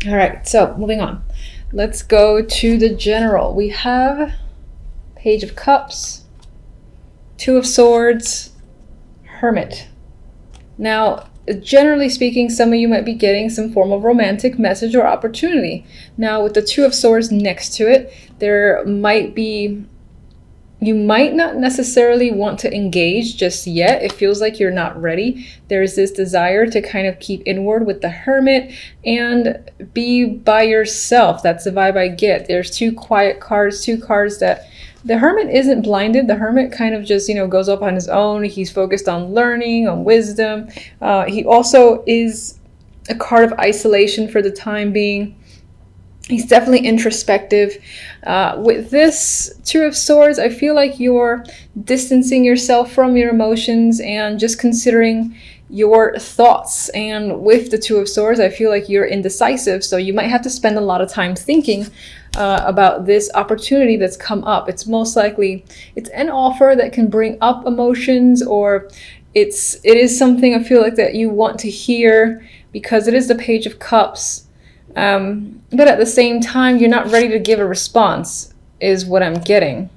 All right, so moving on. Let's go to the general. We have Page of Cups, Two of Swords, Hermit. Now, generally speaking, some of you might be getting some form of romantic message or opportunity. Now, with the Two of Swords next to it, you might not necessarily want to engage just yet. It feels like you're not ready. There's this desire to kind of keep inward with the Hermit and be by yourself. That's the vibe I get. There's two quiet cards, two cards that the Hermit isn't blinded. The Hermit kind of just, goes up on his own. He's focused on learning, on wisdom. He also is a card of isolation for the time being. He's definitely introspective. With this Two of Swords, I feel like you're distancing yourself from your emotions and just considering your thoughts. And with the Two of Swords, I feel like you're indecisive, so you might have to spend a lot of time thinking about this opportunity that's come up. It's most likely it's an offer that can bring up emotions, or it is something I feel like that you want to hear because it is the Page of Cups. But at the same time, you're not ready to give a response, is what I'm getting.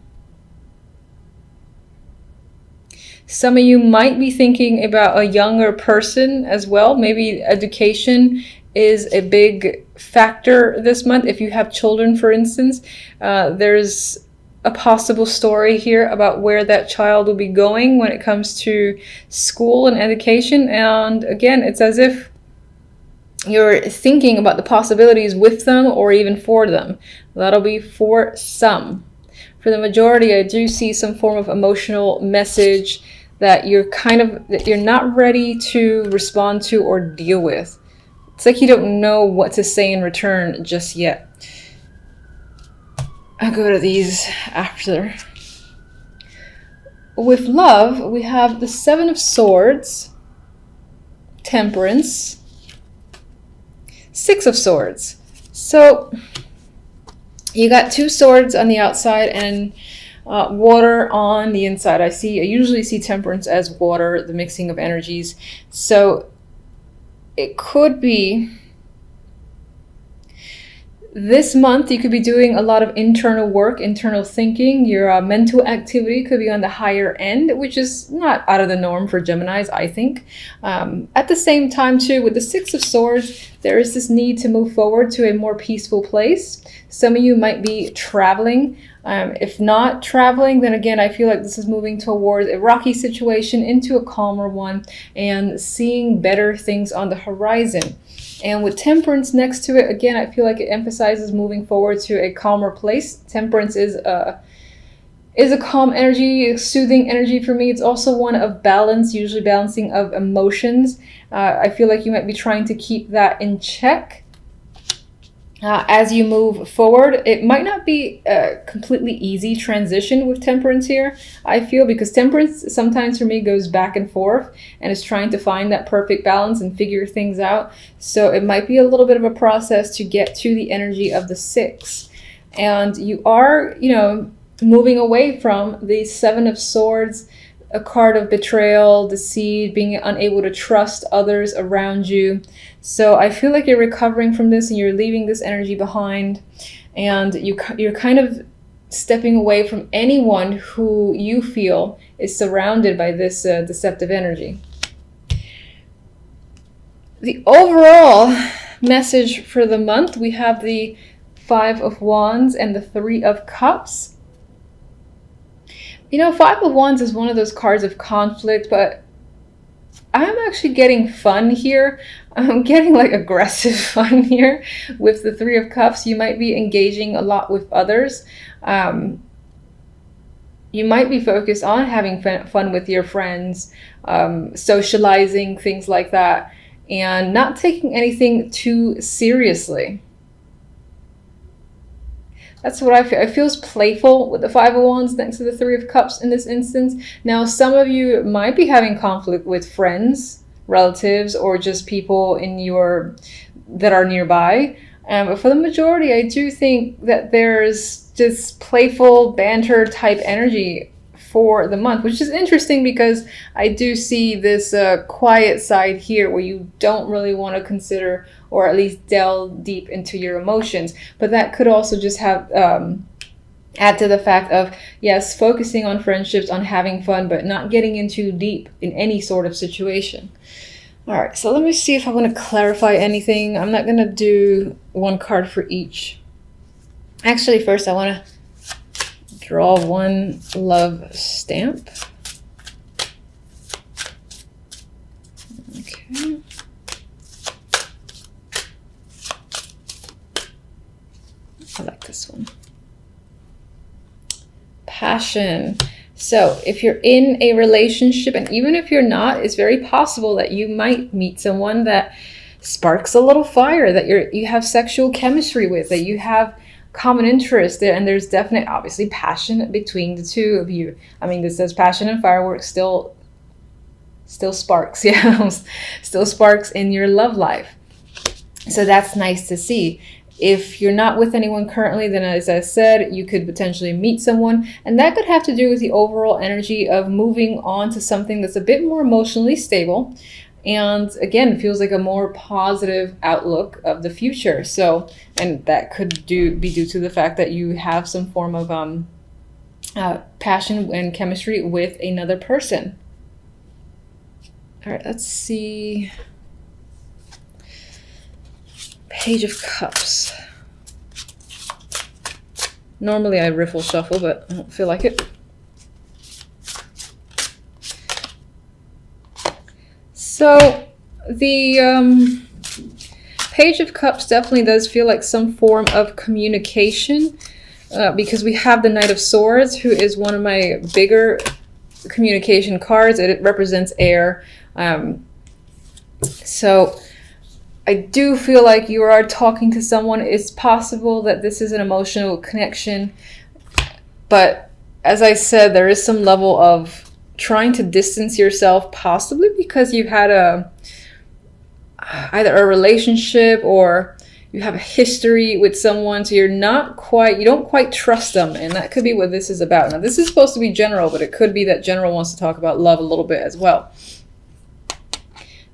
Some of you might be thinking about a younger person as well. Maybe education is a big factor this month. If you have children, for instance, there's a possible story here about where that child will be going when it comes to school and education. And again, it's as if you're thinking about the possibilities with them or even for them. That'll be for some. For the majority, I do see some form of emotional message that you're not ready to respond to or deal with. It's like you don't know what to say in return just yet. I'll go to these after. With love, we have the Seven of Swords, Temperance, Six of Swords. So you got two swords on the outside and water on the inside. I usually see Temperance as water, the mixing of energies. So it could be this month you could be doing a lot of internal work, internal thinking. Your mental activity could be on the higher end, which is not out of the norm for Geminis, I think. At the same time, too, with the Six of Swords, there is this need to move forward to a more peaceful place. Some of you might be traveling. If not traveling, then again, I feel like this is moving towards a rocky situation into a calmer one and seeing better things on the horizon. And with Temperance next to it, again, I feel like it emphasizes moving forward to a calmer place. Temperance is a calm energy, a soothing energy for me. It's also one of balance, usually balancing of emotions. I feel like you might be trying to keep that in check. As you move forward, it might not be a completely easy transition with Temperance here, I feel, because Temperance sometimes for me goes back and forth and is trying to find that perfect balance and figure things out. So it might be a little bit of a process to get to the energy of the Six. And you are, moving away from the Seven of Swords, a card of betrayal, deceit, being unable to trust others around you. So I feel like you're recovering from this and you're leaving this energy behind, and you're kind of stepping away from anyone who you feel is surrounded by this deceptive energy. The overall message for the month, we have the Five of Wands and the Three of Cups. Five of Wands is one of those cards of conflict, but I'm actually getting fun here. I'm getting like aggressive fun here with the Three of Cups. You might be engaging a lot with others. You might be focused on having fun with your friends, socializing, things like that, and not taking anything too seriously. That's what I feel. It feels playful with the Five of Wands next to the Three of Cups in this instance. Now, some of you might be having conflict with friends, relatives, or just people that are nearby. But for the majority, I do think that there's just playful banter type energy for the month, which is interesting because I do see this quiet side here where you don't really want to consider or at least delve deep into your emotions. But that could also just have add to the fact of, yes, focusing on friendships, on having fun, but not getting in too deep in any sort of situation. All right, so let me see if I want to clarify anything. I'm not going to do one card for each. Actually, first I want to draw one love stamp. Okay. I like this one. Passion. So if you're in a relationship, and even if you're not, it's very possible that you might meet someone that sparks a little fire, that you have sexual chemistry with, that you have common interest there, and there's definite, obviously, passion between the two of you. I mean, this says passion and fireworks, still sparks, yeah, still sparks in your love life. So that's nice to see. If you're not with anyone currently, then as I said, you could potentially meet someone, and that could have to do with the overall energy of moving on to something that's a bit more emotionally stable, and again, feels like a more positive outlook of the future. So, and that could be due to the fact that you have some form of passion and chemistry with another person. All right, let's see. Page of Cups. Normally I riffle shuffle, but I don't feel like it. So the Page of Cups definitely does feel like some form of communication, because we have the Knight of Swords, who is one of my bigger communication cards. It represents air. So I do feel like you are talking to someone. It's possible that this is an emotional connection, but as I said, there is some level of trying to distance yourself, possibly because you had either a relationship or you have a history with someone, so you don't quite trust them, and that could be what this is about. Now, this is supposed to be general, but it could be that general wants to talk about love a little bit as well.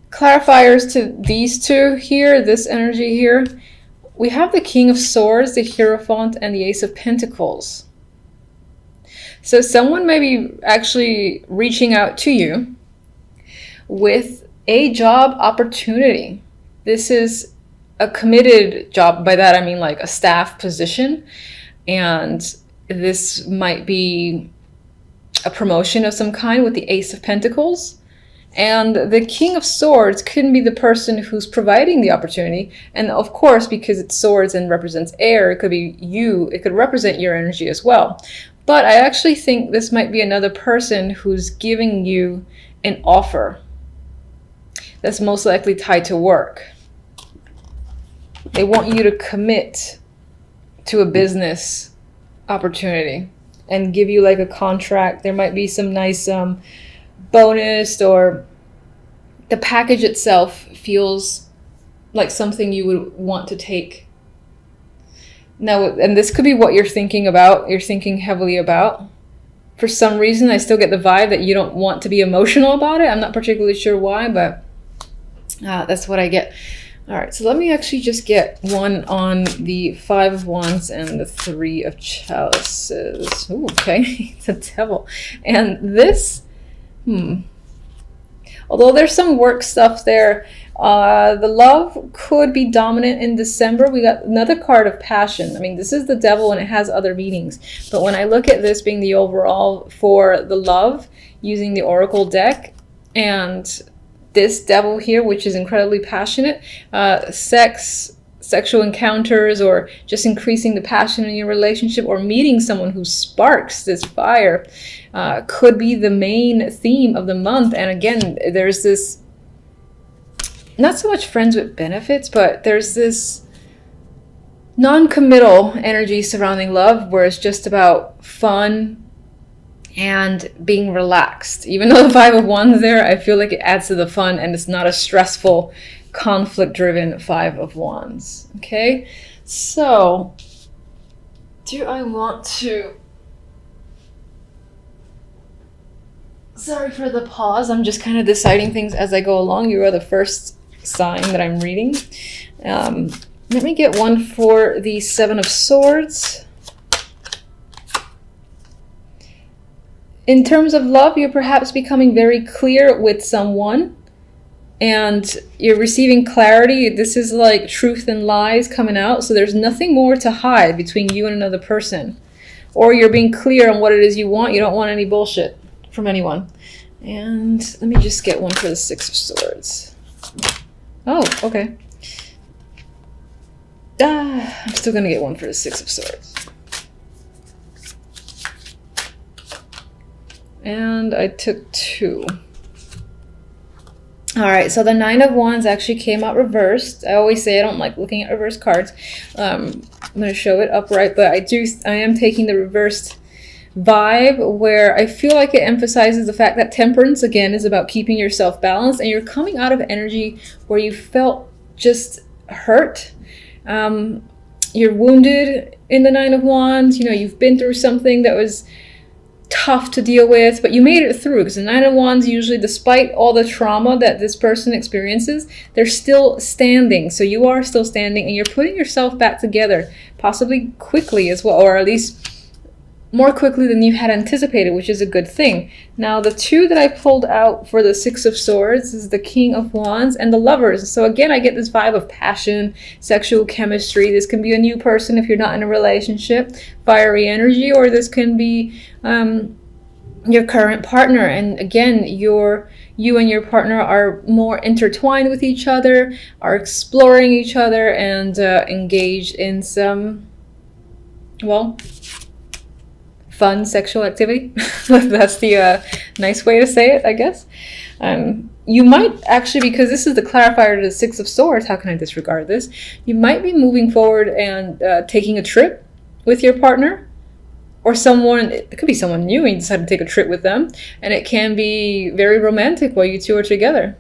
Clarifiers to these two here, this energy here, we have the King of Swords, the Hierophant, and the Ace of Pentacles. So someone may be actually reaching out to you with a job opportunity. This is a committed job. By that I mean like a staff position, and this might be a promotion of some kind with the Ace of Pentacles. And the King of Swords couldn't be the person who's providing the opportunity. And of course, because it's swords and represents air, it could be you. It could represent your energy as well. But I actually think this might be another person who's giving you an offer that's most likely tied to work. They want you to commit to a business opportunity and give you like a contract. There might be some nice bonus, or the package itself feels like something you would want to take. Now, and this could be what you're thinking about, you're thinking heavily about. For some reason, I still get the vibe that you don't want to be emotional about it. I'm not particularly sure why, but that's what I get. All right, so let me actually just get one on the Five of Wands and the Three of Chalices. Ooh, okay, it's a devil. And this, although there's some work stuff there, the love could be dominant in December. We got another card of passion. I mean, this is the devil and it has other meanings. But when I look at this being the overall for the love, using the Oracle deck, and this devil here, which is incredibly passionate, sexual encounters, or just increasing the passion in your relationship, or meeting someone who sparks this fire, could be the main theme of the month. And again, there's this, not so much friends with benefits, but there's this non-committal energy surrounding love, where it's just about fun and being relaxed. Even though the Five of Wands there, I feel like it adds to the fun, and it's not a stressful, conflict-driven Five of Wands. Okay, so do I want to Sorry for the pause. I'm just kind of deciding things as I go along. You are the first sign that I'm reading. Let me get one for the Seven of Swords. In terms of love, you're perhaps becoming very clear with someone and you're receiving clarity. This is like truth and lies coming out. So there's nothing more to hide between you and another person. Or you're being clear on what it is you want. You don't want any bullshit from anyone. And let me just get one for the Six of Swords. Oh, okay. I'm still going to get one for the Six of Swords. And I took two. All right, so the Nine of Wands actually came out reversed. I always say I don't like looking at reversed cards. I'm going to show it upright, but I am taking the reversed vibe where I feel like it emphasizes the fact that temperance, again, is about keeping yourself balanced, and you're coming out of energy where you felt just hurt. You're wounded in the Nine of Wands. You know, you've been through something that was tough to deal with, but you made it through, because the Nine of Wands usually, despite all the trauma that this person experiences, they're still standing. So you are still standing and you're putting yourself back together, possibly quickly as well, or at least more quickly than you had anticipated, which is a good thing. Now, the two that I pulled out for the Six of Swords is the King of Wands and the Lovers. So again, I get this vibe of passion, sexual chemistry. This can be a new person if you're not in a relationship, fiery energy, or this can be your current partner. And again, you and your partner are more intertwined with each other, are exploring each other, and engaged in some, well, fun sexual activity. That's the nice way to say it, I guess. You might actually, because this is the clarifier to the Six of Swords, how can I disregard this? You might be moving forward and taking a trip with your partner, or someone, it could be someone new and you decide to take a trip with them, and it can be very romantic while you two are together.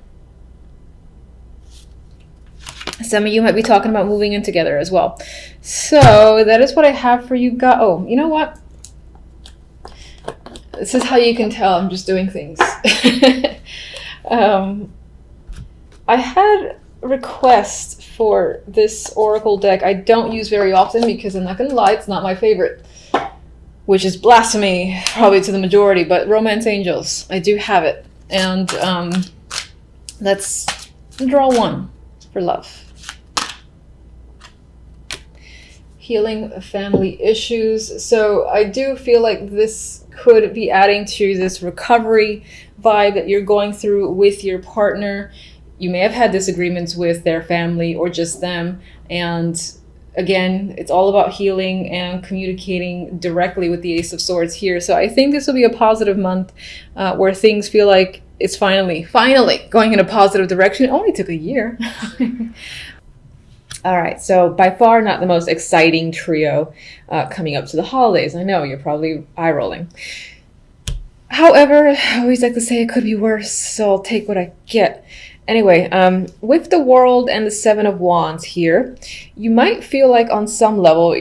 Some of you might be talking about moving in together as well. So that is what I have for you guys. Oh, you know what? This is how you can tell I'm just doing things. I had a request for this oracle deck I don't use very often, because I'm not going to lie, it's not my favorite, which is blasphemy probably to the majority, but Romance Angels, I do have it. And let's draw one for love. Healing family issues. So I do feel like this could be adding to this recovery vibe that you're going through with your partner. You may have had disagreements with their family or just them. And again, it's all about healing and communicating directly with the Ace of Swords here. So I think this will be a positive month where things feel like it's finally going in a positive direction. It only took a year. All right, so by far not the most exciting trio coming up to the holidays. I know, you're probably eye-rolling. However, I always like to say it could be worse, so I'll take what I get. Anyway, with the World and the Seven of Wands here, you might feel like on some level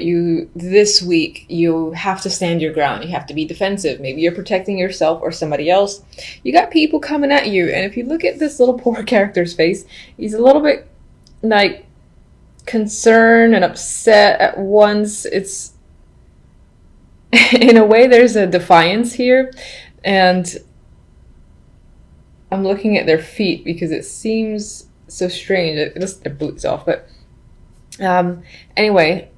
this week you have to stand your ground. You have to be defensive. Maybe you're protecting yourself or somebody else. You got people coming at you, and if you look at this little poor character's face, he's a little bit like concerned and upset at once. It's in a way there's a defiance here, and I'm looking at their feet because it seems so strange. Just their boots off, but anyway,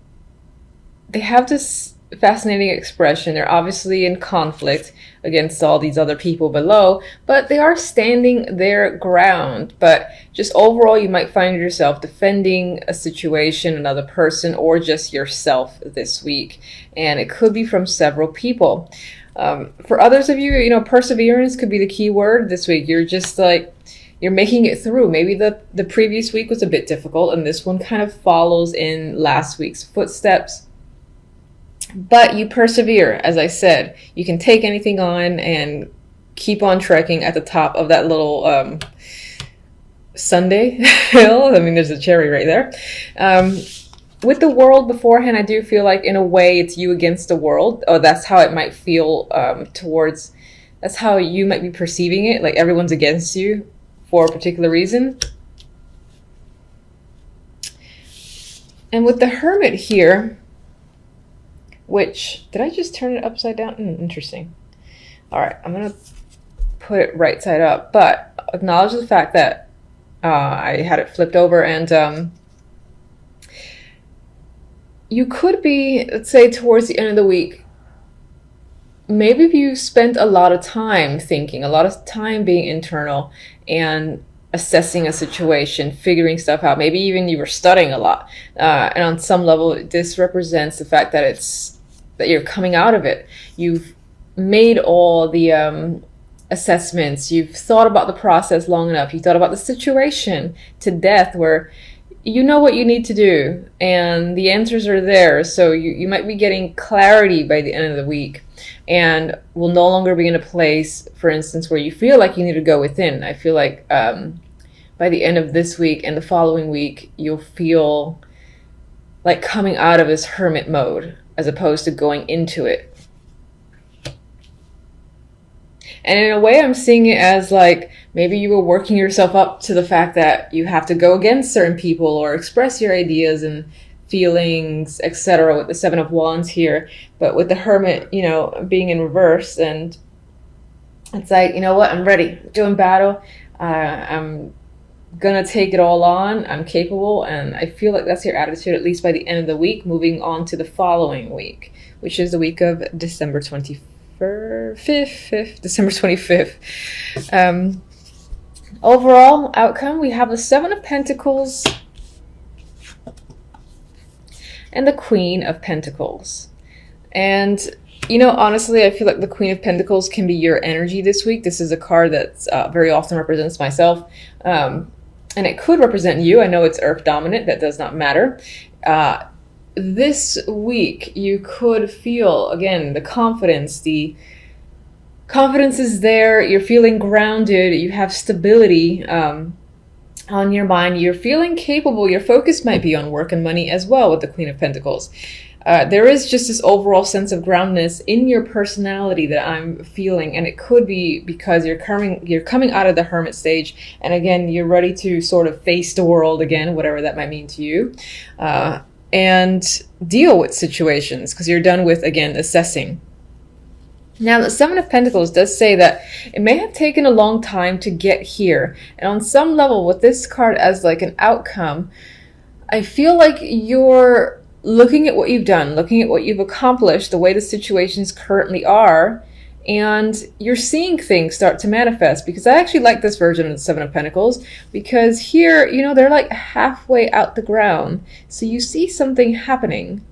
they have this fascinating expression. They're obviously in conflict against all these other people below, but they are standing their ground. But just overall, you might find yourself defending a situation, another person, or just yourself this week. And it could be from several people. For others of you, perseverance could be the key word this week. You're just like, you're making it through. Maybe the previous week was a bit difficult, and this one kind of follows in last week's footsteps. But you persevere, as I said. You can take anything on and keep on trekking at the top of that little Sunday hill. I mean, there's a cherry right there. With the World beforehand, I do feel like in a way it's you against the world. Oh, that's how it might feel towards That's how you might be perceiving it, like everyone's against you for a particular reason. And with the Hermit here, which, did I just turn it upside down? Interesting. All right, I'm going to put it right side up, but acknowledge the fact that I had it flipped over, and you could be, let's say, towards the end of the week, maybe if you spent a lot of time thinking, a lot of time being internal and assessing a situation, figuring stuff out, maybe even you were studying a lot, and on some level this represents the fact that you're coming out of it. You've made all the assessments, you've thought about the process long enough, you thought about the situation to death, where you know what you need to do and the answers are there. So you might be getting clarity by the end of the week, and will no longer be in a place, for instance, where you feel like you need to go within. I feel like by the end of this week and the following week, you'll feel like coming out of this hermit mode as opposed to going into it. And in a way, I'm seeing it as like maybe you were working yourself up to the fact that you have to go against certain people or express your ideas and feelings, etc., with the Seven of Wands here. But with the Hermit, you know, being in reverse, and it's like, you know what, I'm ready, doing battle, I'm gonna take it all on, I'm capable. And I feel like that's your attitude, at least by the end of the week, moving on to the following week, which is the week of December 25th. December 25th. Overall outcome, we have the Seven of Pentacles and the Queen of Pentacles. And, you know, honestly, I feel like the Queen of Pentacles can be your energy this week. This is a card that's very often represents myself. And it could represent you. I know it's Earth dominant. That does not matter. This week, you could feel, again, the confidence. The confidence is there. You're feeling grounded. You have stability on your mind. You're feeling capable. Your focus might be on work and money as well with the Queen of Pentacles. There is just this overall sense of groundedness in your personality that I'm feeling, and it could be because you're coming out of the hermit stage, and again, you're ready to sort of face the world again, whatever that might mean to you. And deal with situations, because you're done with, again, assessing. Now, the Seven of Pentacles does say that it may have taken a long time to get here. And on some level, with this card as like an outcome, I feel like you're looking at what you've done, looking at what you've accomplished, the way the situations currently are, and you're seeing things start to manifest. Because I actually like this version of the Seven of Pentacles, because here, you know, they're like halfway out the ground. So you see something happening.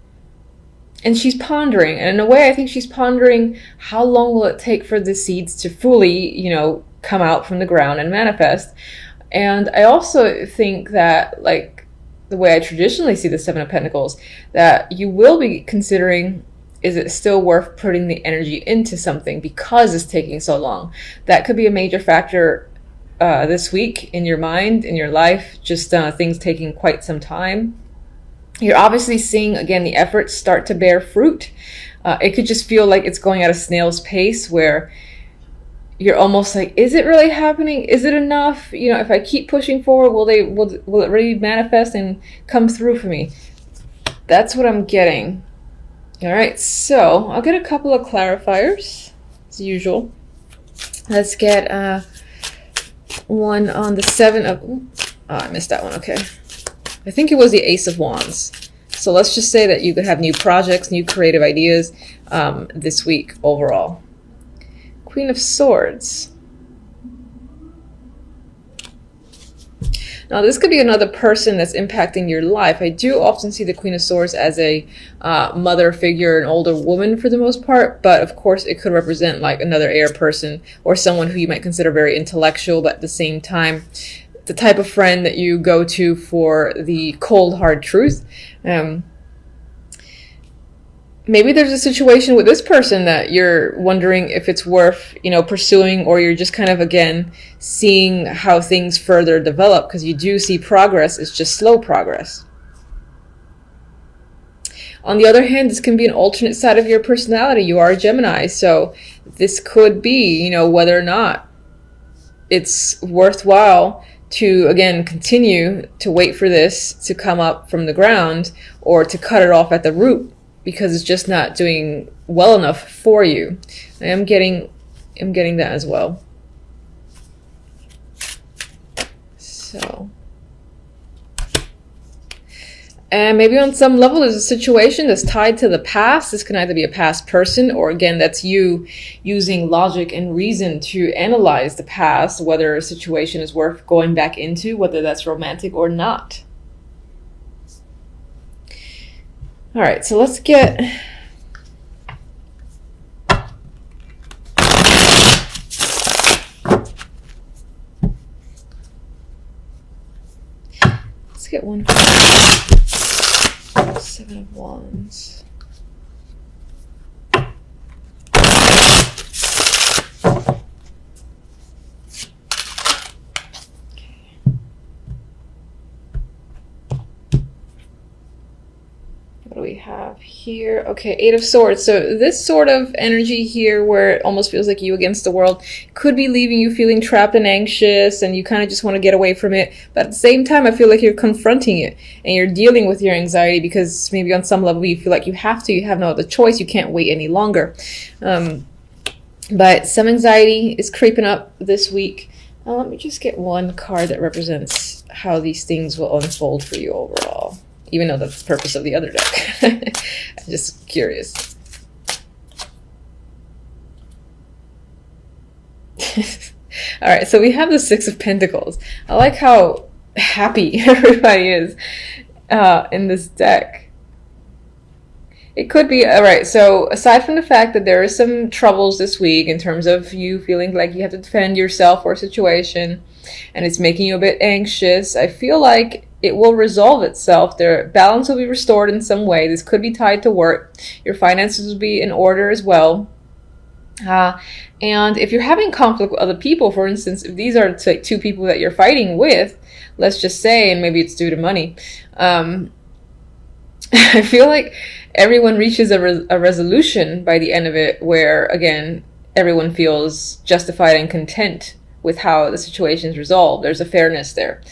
And she's pondering. And in a way, I think she's pondering, how long will it take for the seeds to fully, you know, come out from the ground and manifest? And I also think that, like, the way I traditionally see the Seven of Pentacles, that you will be considering, is it still worth putting the energy into something because it's taking so long? That could be a major factor this week in your mind, in your life, just things taking quite some time. You're obviously seeing, again, the efforts start to bear fruit. It could just feel like it's going at a snail's pace, where you're almost like, is it really happening? Is it enough? You know, if I keep pushing forward, will it really manifest and come through for me? That's what I'm getting. All right, so I'll get a couple of clarifiers, as usual. Let's get one on the Seven of... Oh, I missed that one, okay. I think it was the Ace of Wands. So let's just say that you could have new projects, new creative ideas this week overall. Queen of Swords. Now, this could be another person that's impacting your life. I do often see the Queen of Swords as a mother figure, an older woman for the most part, but of course it could represent like another air person or someone who you might consider very intellectual, but at the same time, the type of friend that you go to for the cold, hard truth. Maybe there's a situation with this person that you're wondering if it's worth, you know, pursuing, or you're just kind of, again, seeing how things further develop, because you do see progress. It's just slow progress. On the other hand, this can be an alternate side of your personality. You are a Gemini, so this could be, you know, whether or not it's worthwhile to, again, continue to wait for this to come up from the ground, or to cut it off at the root because it's just not doing well enough for you. I'm getting that as well. So, and maybe on some level there's a situation that's tied to the past. This can either be a past person, or again, that's you using logic and reason to analyze the past, whether a situation is worth going back into, whether that's romantic or not. All right, so let's get one. Seven of Wands. What do we have here? Okay, Eight of Swords. So this sort of energy here, where it almost feels like you against the world, could be leaving you feeling trapped and anxious, and you kind of just want to get away from it. But at the same time, I feel like you're confronting it and you're dealing with your anxiety, because maybe on some level you feel like you have no other choice. You can't wait any longer. But some anxiety is creeping up this week. Let me just get one card that represents how these things will unfold for you overall, even though that's the purpose of the other deck. I'm just curious. All right, so we have the Six of Pentacles. I like how happy everybody is in this deck. It could be, all right, so aside from the fact that there are some troubles this week in terms of you feeling like you have to defend yourself or a situation, and it's making you a bit anxious, I feel like it will resolve itself. Their balance will be restored in some way. This could be tied to work. Your finances will be in order as well. And if you're having conflict with other people, for instance, if these are like two people that you're fighting with, let's just say, and maybe it's due to money, I feel like everyone reaches a resolution by the end of it where, again, everyone feels justified and content with how the situation is resolved. There's a fairness there.